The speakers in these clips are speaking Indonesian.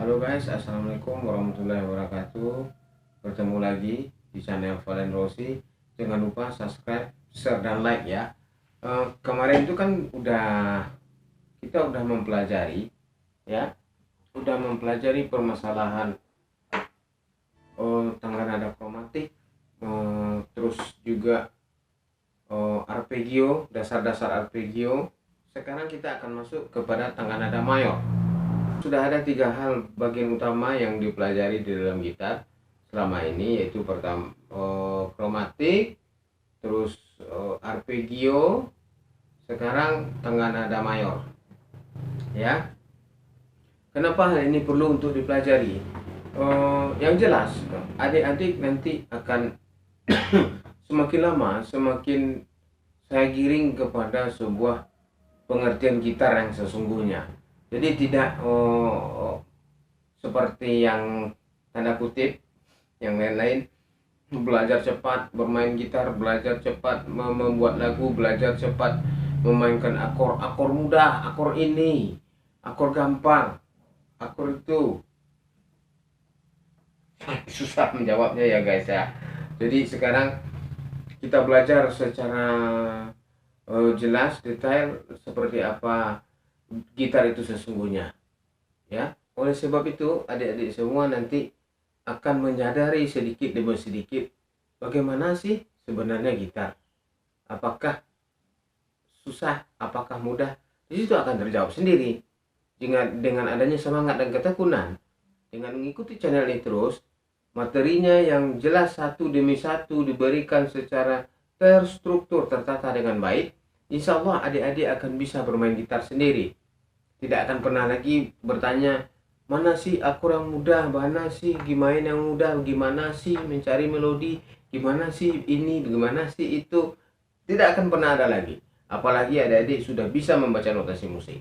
Halo guys, assalamualaikum warahmatullahi wabarakatuh. Bertemu lagi di channel Valen Rossi. Jangan lupa subscribe, share dan like ya. Kemarin itu kan kita udah mempelajari ya, permasalahan tangga nada kromatik, terus juga arpeggio, dasar-dasar arpeggio. Sekarang kita akan masuk kepada tangga nada mayor. Sudah ada 3 hal bagian utama yang dipelajari di dalam gitar selama ini, yaitu pertama kromatik, terus arpeggio, sekarang tangga nada mayor ya. Kenapa hal ini perlu untuk dipelajari? Yang jelas adik-adik nanti akan semakin lama semakin saya giring kepada sebuah pengertian gitar yang sesungguhnya. Jadi tidak seperti yang tanda kutip yang lain-lain, belajar cepat bermain gitar, belajar cepat membuat lagu, belajar cepat memainkan akor mudah, akor ini, akor gampang, akor itu. Susah menjawabnya ya guys ya. Jadi sekarang kita belajar secara jelas, detail seperti apa gitar itu sesungguhnya ya. Oleh sebab itu adik-adik semua nanti akan menyadari sedikit demi sedikit bagaimana sih sebenarnya gitar, apakah susah, apakah mudah. Di situ akan terjawab sendiri dengan adanya semangat dan ketekunan. Dengan mengikuti channel ini terus, materinya yang jelas satu demi satu diberikan secara terstruktur, tertata dengan baik, insya Allah adik-adik akan bisa bermain gitar sendiri. Tidak akan pernah lagi bertanya, mana sih akor yang mudah, mana sih gimana yang mudah, gimana sih mencari melodi, gimana sih ini, gimana sih itu. Tidak akan pernah ada lagi. Apalagi adik-adik sudah bisa membaca notasi musik.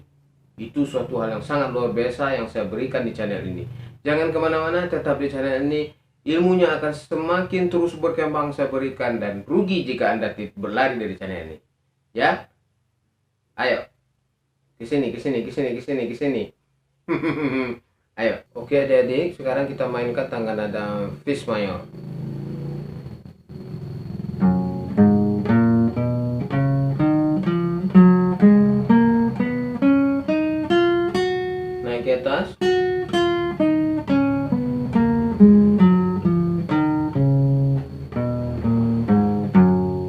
Itu suatu hal yang sangat luar biasa yang saya berikan di channel ini. Jangan kemana-mana, tetap di channel ini. Ilmunya akan semakin terus berkembang saya berikan, dan rugi jika Anda berlari dari channel ini ya. Ayo kesini. Ayo, oke adik-adik, sekarang kita mainkan tangga nada fis mayor. Naik ke atas.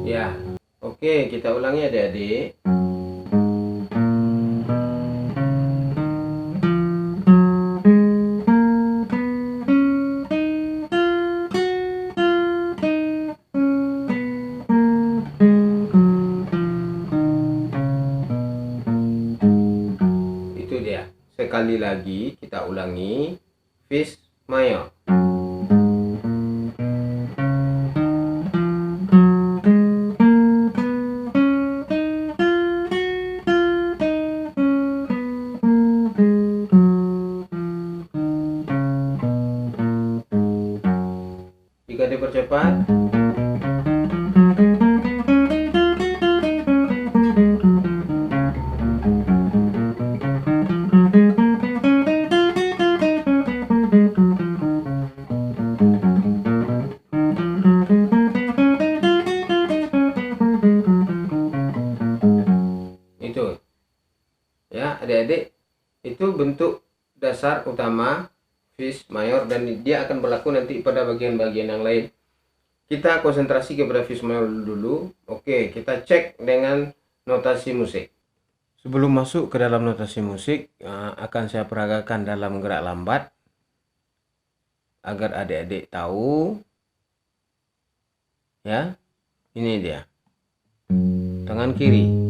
Ya, oke, kita ulangi adik-adik. Itu dia. Sekali lagi kita ulangi fis mayor. Jika dipercepat, itu ya adik-adik, itu bentuk dasar utama fis mayor, dan dia akan berlaku nanti pada bagian-bagian yang lain. Kita konsentrasi kepada fis mayor dulu. Oke, kita cek dengan notasi musik. Sebelum masuk ke dalam notasi musik, akan saya peragakan dalam gerak lambat agar adik-adik tahu ya. Ini dia tangan kiri.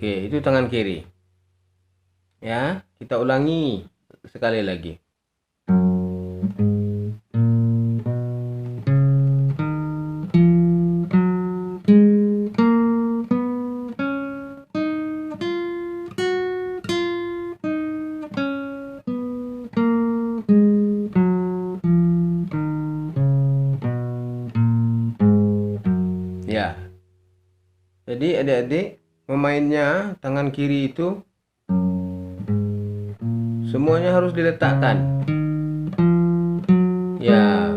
Oke, itu tangan kiri. Ya, kita ulangi sekali lagi. Jadi adik-adik memainnya tangan kiri itu semuanya harus diletakkan. Ya.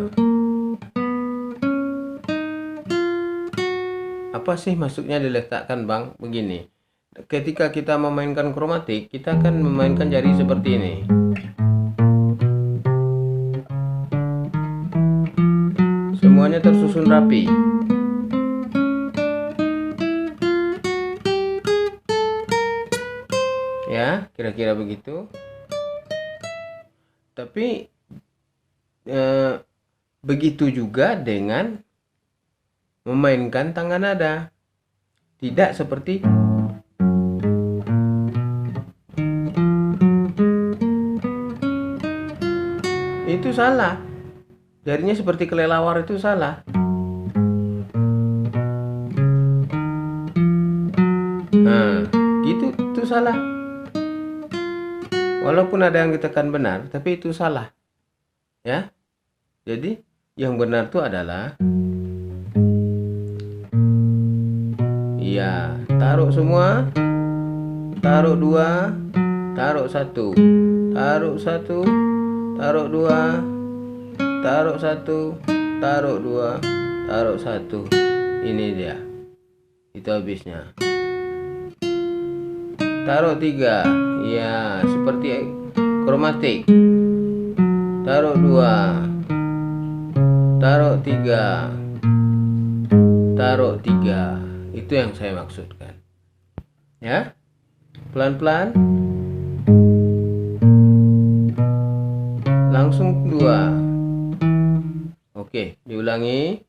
Apa sih maksudnya diletakkan, Bang? Begini. Ketika kita memainkan kromatik, kita akan memainkan jari seperti ini. Semuanya tersusun rapi. Ya, kira-kira begitu. Tapi begitu juga dengan memainkan tangga nada. Tidak seperti itu, salah. Jarinya seperti kelelawar, itu salah. Nah, gitu, itu salah. Walaupun ada yang ditekan benar, tapi itu salah. Ya. Jadi, yang benar itu adalah iya, taruh semua, taruh 2, taruh 1, taruh 1, taruh 2, taruh 1, taruh 2, taruh 1. Ini dia. Itu habisnya. Taruh 3. Ya, seperti kromatik. Taruh 2, taruh 3, taruh 3. Itu yang saya maksudkan. Ya. Pelan-pelan. Langsung 2. Oke, diulangi.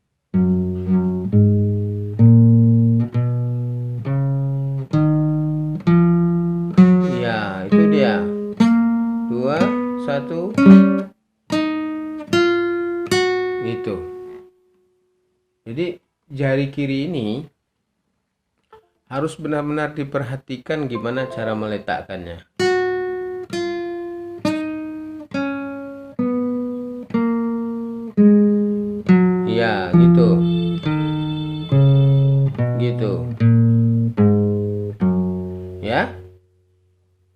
Ya, itu dia. 2, 1. Gitu. Jadi jari kiri ini harus benar-benar diperhatikan gimana cara meletakkannya. Ya, gitu. Gitu. Ya.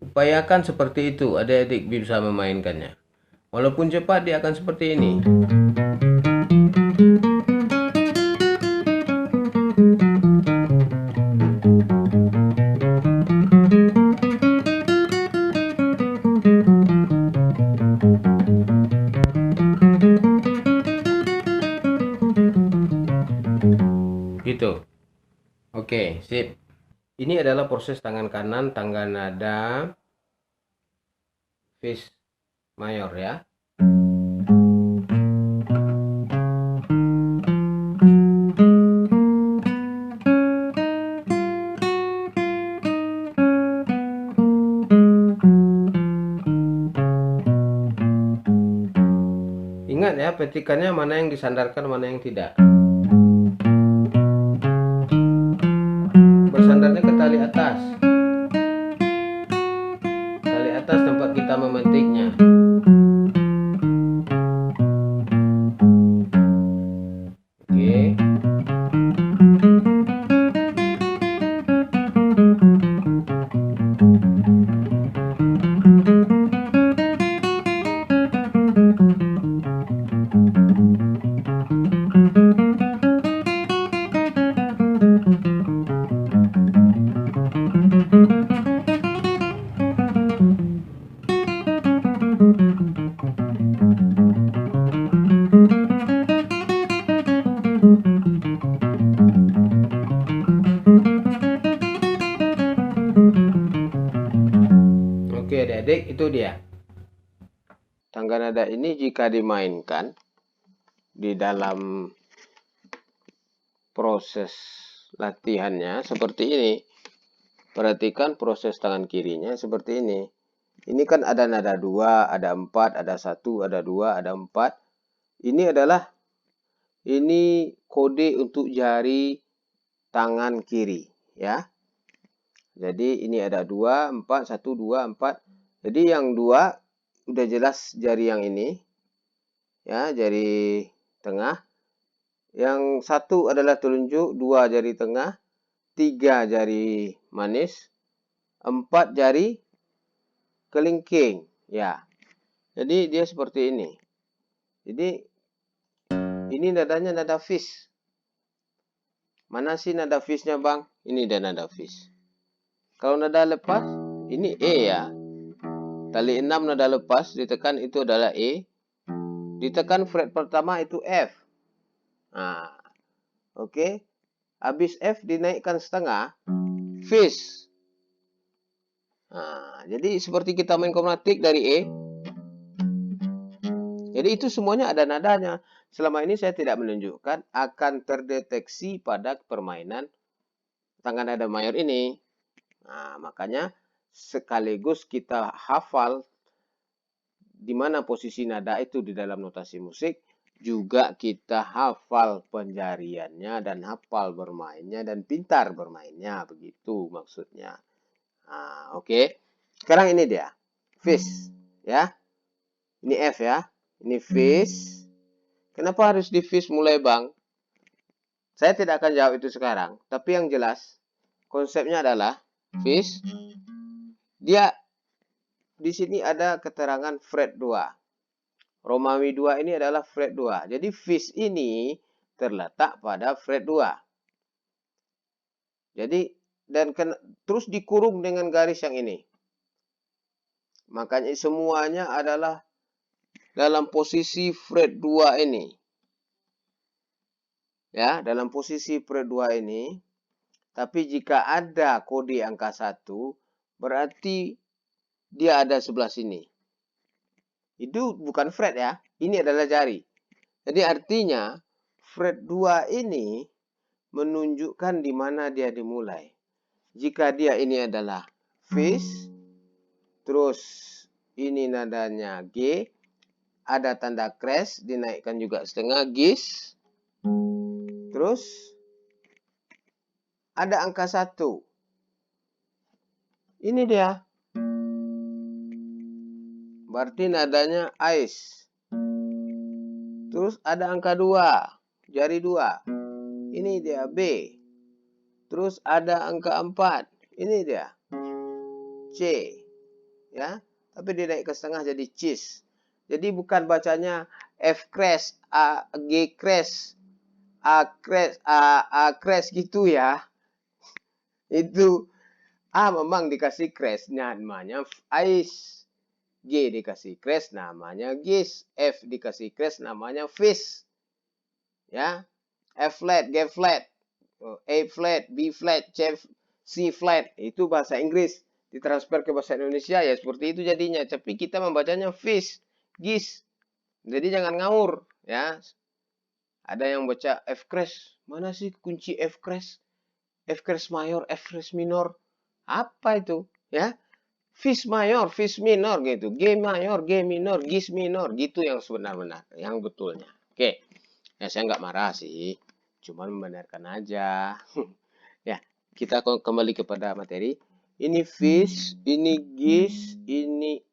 Upayakan seperti itu, adik-adik bisa memainkannya. Walaupun cepat, dia akan seperti ini. Gitu. Oke, sip. Ini adalah proses tangan kanan, tangga nada fis mayor ya. Ingat ya, petikannya mana yang disandarkan, mana yang tidak. Bersandarnya ke tali atas. Tali atas tempat kita memetiknya. Oke. Oke adik-adik, itu dia. Tangga nada ini jika dimainkan di dalam proses latihannya seperti ini. Perhatikan proses tangan kirinya seperti ini. Ini kan ada nada 2, ada 4, ada 1, ada 2, ada 4. Ini adalah kode untuk jari tangan kiri ya. Jadi ini ada 2, 4, 1, 2, 4. Jadi yang 2 udah jelas jari yang ini. Ya, jari tengah. Yang 1 adalah telunjuk, 2 jari tengah, 3 jari manis, 4 jari kelingking. Ya, jadi dia seperti ini. Jadi ini nadanya nada fis. Mana sih nada fisnya bang? Ini dia nada fis. Kalau nada lepas, ini E ya. Tali 6 nada lepas, ditekan itu adalah E. Ditekan fret pertama itu F. Nah, oke. Habis F dinaikkan setengah, fis. Nah, jadi seperti kita main kromatik dari E. Jadi itu semuanya ada nadanya. Selama ini saya tidak menunjukkan akan terdeteksi pada permainan tangga nada mayor ini. Nah, makanya sekaligus kita hafal di mana posisi nada itu di dalam notasi musik, juga kita hafal penjariannya dan hafal bermainnya dan pintar bermainnya, begitu maksudnya. Nah, oke. Sekarang ini dia, fis, ya. Ini F ya, ini fis. Kenapa harus di fis mulai bang? Saya tidak akan jawab itu sekarang, tapi yang jelas konsepnya adalah fis. Dia di sini ada keterangan fret 2. Romawi 2 ini adalah fret 2. Jadi fis ini terletak pada fret 2. Jadi dan terus dikurung dengan garis yang ini. Makanya semuanya adalah dalam posisi fret 2 ini. Ya, dalam posisi fret 2 ini. Tapi jika ada kode angka 1, berarti dia ada sebelah sini. Itu bukan fret ya, ini adalah jari. Jadi artinya fret 2 ini menunjukkan di mana dia dimulai. Jika dia ini adalah fis, terus ini nadanya G, ada tanda crash, dinaikkan juga setengah gis, terus ada angka 1. Ini dia. Berarti nadanya ice. Terus ada angka 2, jari 2. Ini dia B. Terus ada angka 4. Ini dia C. Ya, tapi dinaik ke setengah jadi cis. Jadi bukan bacanya F crash, A G crash, A crash, A crash gitu ya. Itu A memang dikasih crash, namanya ice. G dikasih crash, namanya gis. F dikasih crash, namanya fis. Ya, F flat, G flat, A flat, B flat, C flat. Itu bahasa Inggris. Ditransfer ke bahasa Indonesia ya seperti itu jadinya. Tapi kita membacanya fis, gis. Jadi jangan ngawur ya. Ada yang baca F crash. Mana sih kunci F crash? F crash mayor, F crash minor. Apa itu? Ya. Fis mayor, fis minor gitu. G mayor, G minor, gis minor. Gitu yang sebenar-benar, yang betulnya. Oke. Ya saya nggak marah sih. Cuma membenarkan aja. Ya, kita kembali kepada materi. Ini fis, ini gis, ini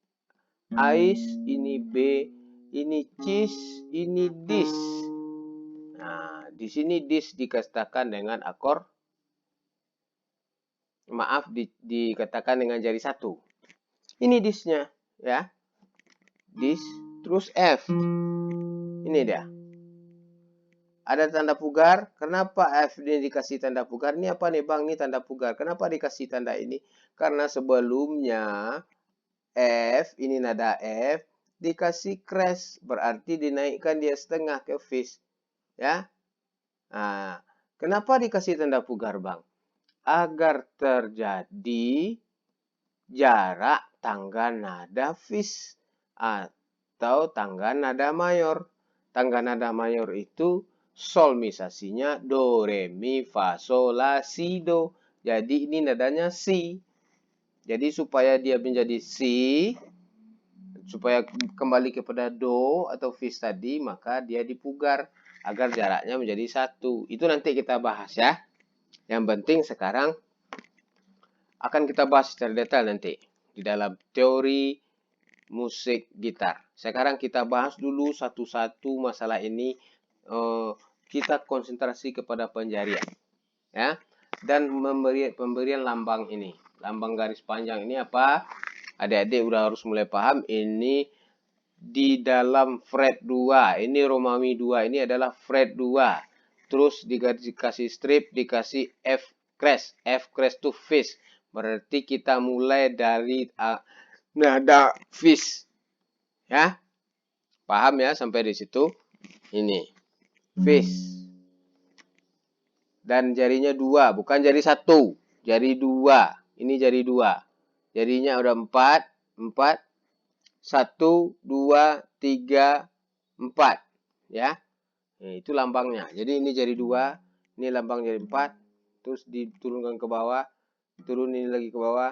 ice, ini B, ini cis, ini dis. Nah, di sini dis dikatakan dengan akor. Maaf, dikatakan dengan jari 1. Ini disnya, ya. Dis, terus F. Ini dia. Ada tanda pugar. Kenapa F ini dikasih tanda pugar? Ini apa nih bang? Ini tanda pugar. Kenapa dikasih tanda ini? Karena sebelumnya F, ini nada F, dikasih crash. Berarti dinaikkan dia setengah ke fis. Ya. Nah, kenapa dikasih tanda pugar bang? Agar terjadi jarak tangga nada fis atau tangga nada mayor. Tangga nada mayor itu solmisasinya do, re, mi, fa, sol, la, si, do. Jadi ini nadanya si. Jadi supaya dia menjadi si, supaya kembali kepada do atau fis tadi, maka dia dipugar agar jaraknya menjadi 1. Itu nanti kita bahas ya. Yang penting sekarang akan kita bahas secara detail nanti di dalam teori musik gitar. Sekarang kita bahas dulu satu-satu masalah ini. Kita konsentrasi kepada penjarian. Ya, dan pemberian lambang ini. Lambang garis panjang ini apa? Adik-adik udah harus mulai paham. Ini di dalam fret 2. Ini Romawi 2. Ini adalah fret 2. Terus dikasih strip, dikasih F crash. F crash to fifth. Berarti kita mulai dari nada fifth. Ya. Paham ya sampai di situ? Ini. Fifth. Dan jarinya 2, bukan jari 1. Jari 2. Ini jari 2. Jarinya udah 4. 4. 1, 2, 3, 4. Ya. Nah, itu lambangnya. Jadi ini jari 2. Ini lambang jari 4. Terus diturunkan ke bawah. Turun ini lagi ke bawah.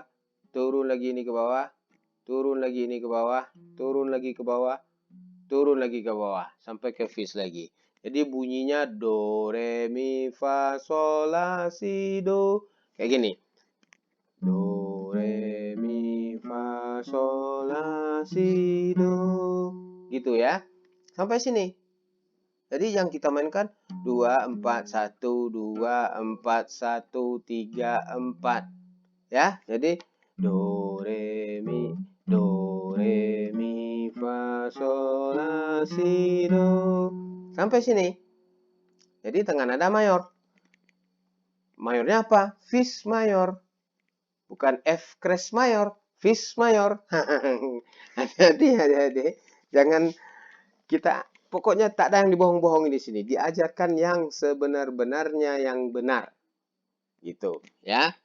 Turun lagi ini ke bawah. Turun lagi ini ke bawah. Turun lagi ke bawah. Turun lagi ke bawah. Sampai ke fis lagi. Jadi bunyinya do, re, mi, fa, sol, la, si, do. Kayak gini. Do, re, mi, fa, sol, la, si, do. Gitu ya. Sampai sini. Jadi yang kita mainkan 2, 4, 1, 2, 4, 1, 3, 4. Ya. Jadi do, re, mi, fa, sol, la, si, do. Sampai sini. Jadi tengah nada mayor. Mayornya apa? Fis mayor. Bukan F crash mayor. Fis mayor. Hati-hati. Jangan kita, pokoknya tak ada yang dibohong-bohongi di sini. Diajarkan yang sebenar-benarnya yang benar. Gitu. Ya.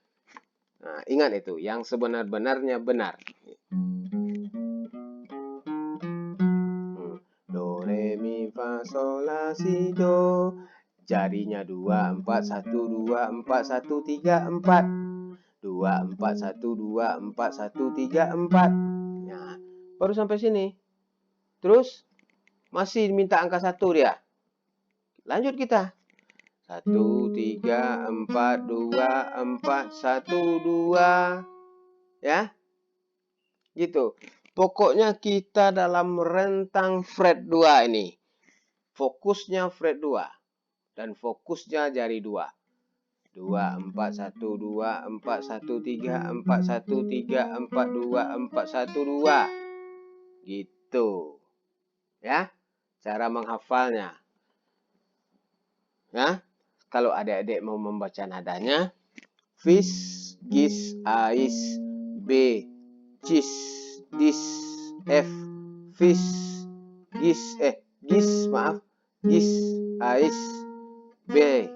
Nah, ingat itu. Yang sebenar-benarnya benar. Do, re, mi, fa, sol, la, si, do. Jarinya 2, 4, 1, 2, 4, 1, 3, 4. 2, 4, 1, 2, 4, 1, 3, 4. Nah, baru sampai sini. Terus, masih minta angka 1 dia. Lanjut kita. 1, 3, 4, 2, 4, 1, 2. Ya. Gitu. Pokoknya kita dalam rentang fret 2 ini. Fokusnya fret 2. Dan fokusnya jari 2. 2, 4, 1, 2, 4, 1, 3, 4, 1, 3, 4, 2, 4, 1, 2. Gitu. Ya. Cara menghafalnya. Ya. Kalau adik-adik mau membaca nadanya. Fis, gis, ais, B, cis, dis, F, fis, gis, gis, ais, B,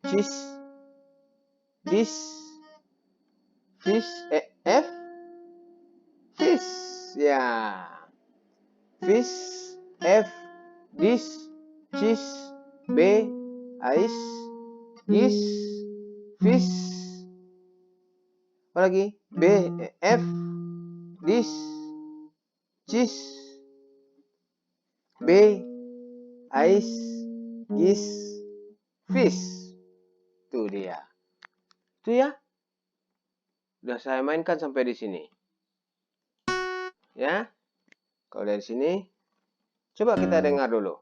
cis, dis, fis, F, fis. Ya. Fis, F, dis, cis, B, ais, gis, fis. Apa lagi? B, F, dis, cis, B, ais, gis, fis. Itu dia. Itu ya. Udah saya mainkan sampai di sini. Ya. Kalau dari sini, coba kita dengar dulu.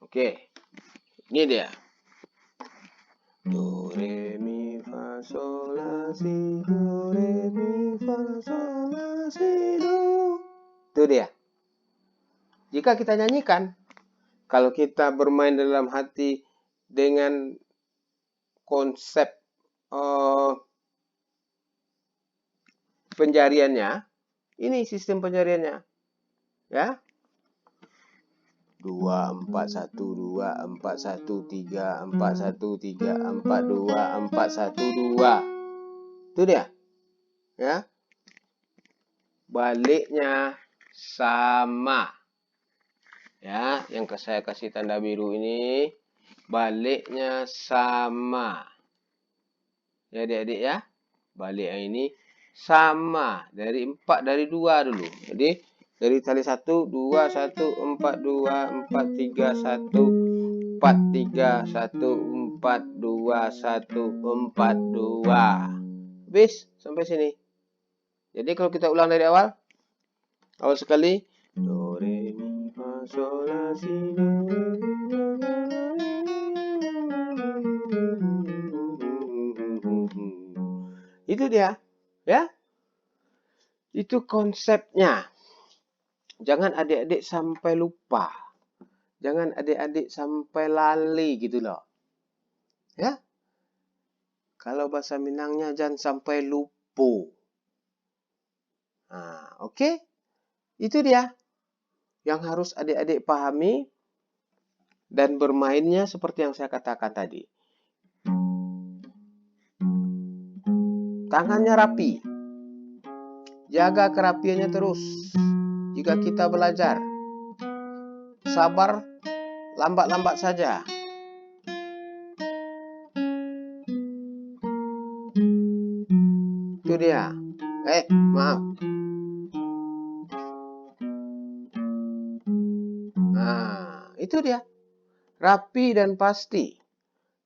Oke. Ini dia. Do, re, mi, fa, sol, la, si, do, re, mi, fa, sol, la, si, do. Itu dia. Jika kita nyanyikan, kalau kita bermain dalam hati dengan konsep penjariannya, ini sistem penjariannya. Ya. 2, 4, 1, 2, 4, 1, 3, 4, 1, 3, 4, 2, 4, 1, 2. Itu dia. Ya. Baliknya sama. Ya, yang saya kasih tanda biru ini baliknya sama. Ya, adik-adik ya. Baliknya ini sama dari 4 dari 2 dulu. Jadi dari tali 1 2 1 4 2 4 3 1 4 3 1 4 2 1 4 2. Habis sampai sini. Jadi kalau kita ulang dari awal sekali. Do, re, mi, fa, sol, la, si, do. Itu dia, ya. Itu konsepnya. Jangan adik-adik sampai lupa. Jangan adik-adik sampai lali gitu loh. Ya. Kalau bahasa Minangnya jangan sampai lupa. Nah, oke. Itu dia yang harus adik-adik pahami dan bermainnya seperti yang saya katakan tadi. Tangannya rapi. Jaga kerapiannya terus. Jika kita belajar, sabar, lambat-lambat saja. Itu dia. Maaf. Nah, itu dia. Rapi dan pasti.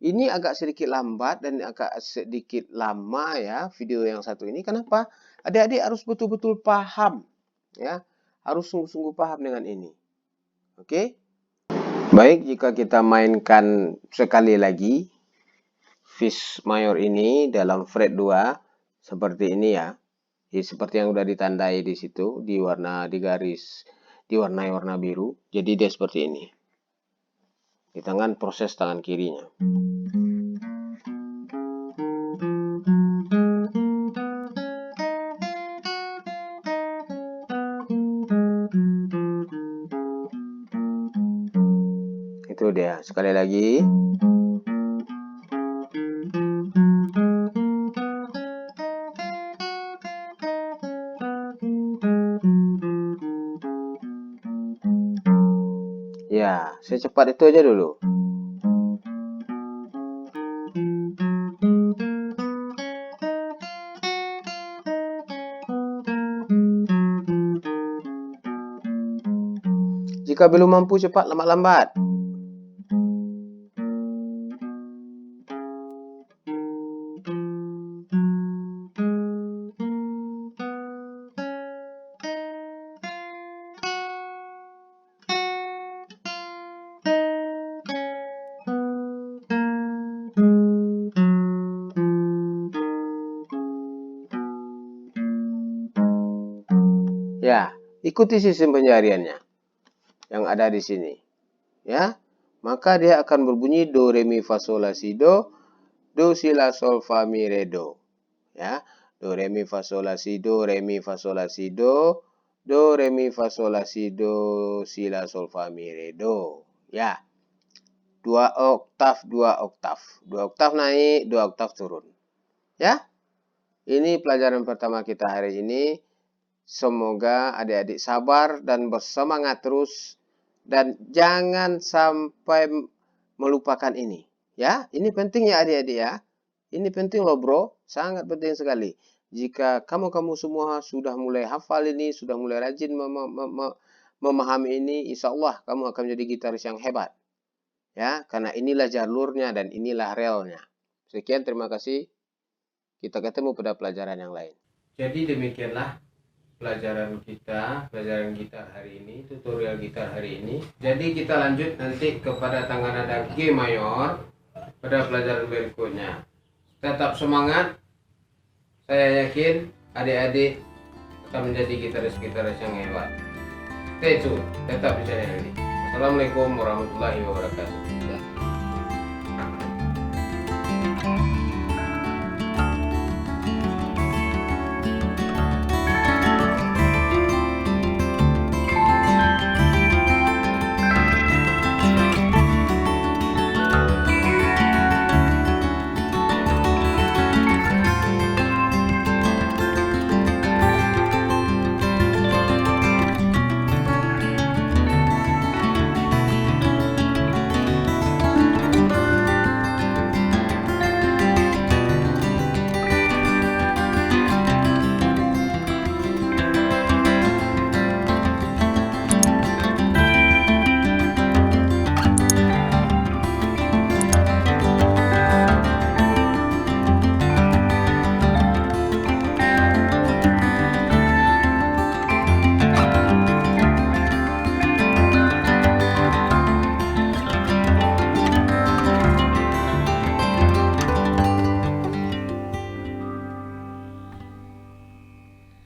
Ini agak sedikit lambat dan agak sedikit lama ya video yang satu ini. Kenapa? Adik-adik harus betul-betul paham. Ya, harus sungguh-sungguh paham dengan ini. Oke? Baik, jika kita mainkan sekali lagi Fis mayor ini dalam fret 2 seperti ini ya. Seperti yang sudah ditandai di situ, diwarnai warna biru. Jadi dia seperti ini. Di tangan proses tangan kirinya. Itu dia. Sekali lagi. Ya, secepat itu aja dulu. Jika belum mampu cepat lambat-lambat. Ya, ikuti sistem penjariannya yang ada di sini. Ya, maka dia akan berbunyi do, re, mi, fa, sol, la, si, do, si, la, sol, fa, mi, re, do. Ya, do, re, mi, fa, sol, la, si, do, re, mi, fa, sol, la, si, do, re, mi, fa, sol, la, si, do, si, la, sol, fa, mi, re, do. Ya, 2 oktav, 2 oktav. 2 oktav naik, 2 oktav turun. Ya, ini pelajaran pertama kita hari ini. Semoga adik-adik sabar dan bersemangat terus. Dan jangan sampai melupakan ini. Ya, ini penting ya adik-adik ya. Ini penting loh bro. Sangat penting sekali. Jika kamu semua sudah mulai hafal ini, sudah mulai rajin memahami ini, insya Allah kamu akan menjadi gitaris yang hebat. Ya, karena inilah jalurnya dan inilah relnya. Sekian, terima kasih. Kita ketemu pada pelajaran yang lain. Jadi demikianlah pelajaran gitar hari ini, tutorial gitar hari ini. Jadi kita lanjut nanti kepada tangan nada G mayor pada pelajaran berikutnya. Tetap semangat. Saya yakin adik-adik akan menjadi gitaris-gitaris yang hebat. Stay tune, tetap di channel ini. Assalamualaikum warahmatullahi wabarakatuh.